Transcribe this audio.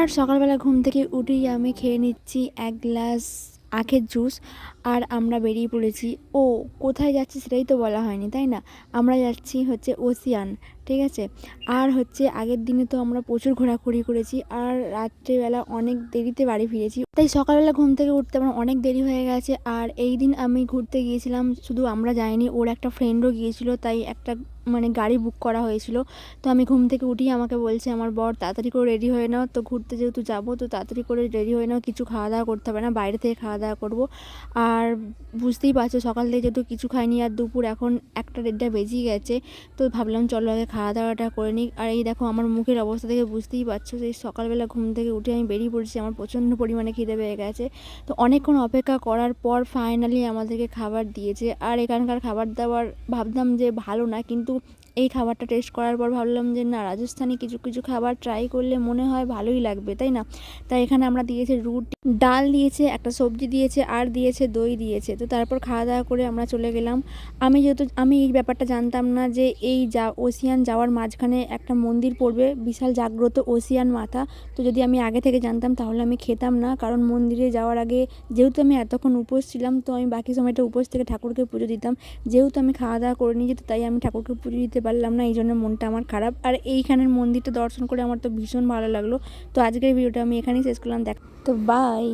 আর সকালবেলা ঘুম থেকে উঠেই আমি খেয়ে নিচ্ছি এক গ্লাস আখের জুস। আর আমরা বেরিয়ে পড়েছি। ও, কোথায় যাচ্ছি সেটাই তো বলা হয়নি, তাই না? আমরা যাচ্ছি হচ্ছে ওসিয়ান, ঠিক আছে? আর হচ্ছে আগের দিনে তো আমরা প্রচুর ঘোরাঘুরি করেছি, আর রাত্রেবেলা অনেক দেরিতে বাড়ি ফিরেছি, তাই সকালবেলা ঘুম থেকে উঠতে আমার অনেক দেরি হয়ে গেছে। আর এই দিন আমি ঘুরতে গিয়েছিলাম, শুধু আমরা যাইনি, ওর একটা ফ্রেন্ডও গিয়েছিল, তাই একটা গাড়ি বুক করা হয়েছিল। তো আমি ঘুম থেকে উঠেই আমাকে বলছে আমার বর, তাড়াতাড়ি করে রেডি হয়ে নাও, তো ঘুরতে যেহেতু যাবো তো তাড়াতাড়ি করে রেডি হয়ে নাও, কিছু খাওয়া দাওয়া করতে হবে না, বাইরে থেকে খাওয়া দাওয়া করবো। আর বুঝতেই পারছো সকাল থেকে যেহেতু কিছু খাইনি, আর দুপুর এখন 1টা 1:30 বেজেই গেছে, তো ভাবলাম চলো আগে খাওয়া দাওয়াটা করে নিই। আর এই দেখো আমার মুখের অবস্থা থেকে বুঝতেই পারছো, সেই সকালবেলা ঘুম থেকে উঠে আমি বেরিয়ে পড়েছি, আমার প্রচণ্ড পরিমাণে খিদে পেয়ে গেছে। তো অনেকক্ষণ অপেক্ষা করার পর ফাইনালি আমাদেরকে খাবার দিয়েছে। আর এখানকার খাবার দাবার ভাবতাম যে ভালো না, কিন্তু এই খাবারটা টেস্ট করার পর ভাবলাম যে না, রাজস্থানি কিছু কিছু খাবার ট্রাই করলে মনে হয় ভালোই লাগবে, তাই না? তাই এখানে আমরা দিয়েছে রুটি, ডাল দিয়েছে, একটা সবজি দিয়েছে, আর দিয়েছে দই দিয়েছে। তো তারপর খাওয়া দাওয়া করে আমরা চলে গেলাম। আমি এই ব্যাপারটা জানতাম না যে এই ওসিয়ান যাওয়ার মাঝখানে একটা মন্দির পড়বে, বিশাল জাগ্রত ওসিয়ান মাতা। তো যদি আমি আগে থেকে জানতাম তাহলে আমি খেতাম না, কারণ মন্দিরে যাওয়ার আগে যেহেতু আমি এতক্ষণ উপোস ছিলাম, তো আমি বাকি সময়টা উপোস থেকে ঠাকুরকে পুজো দিতাম। যেহেতু আমি খাওয়া দাওয়া করে নিয়ে যেত, তাই আমি ঠাকুরকে পুজো দিতে পারলাম না, এই জন্য মনটা আমার খারাপ। আর এইখানের মন্দিরটা দর্শন করে আমার তো ভীষণ ভালো লাগলো। তো আজকের ভিডিওটা আমি এখানেই শেষ করলাম, তো বাই।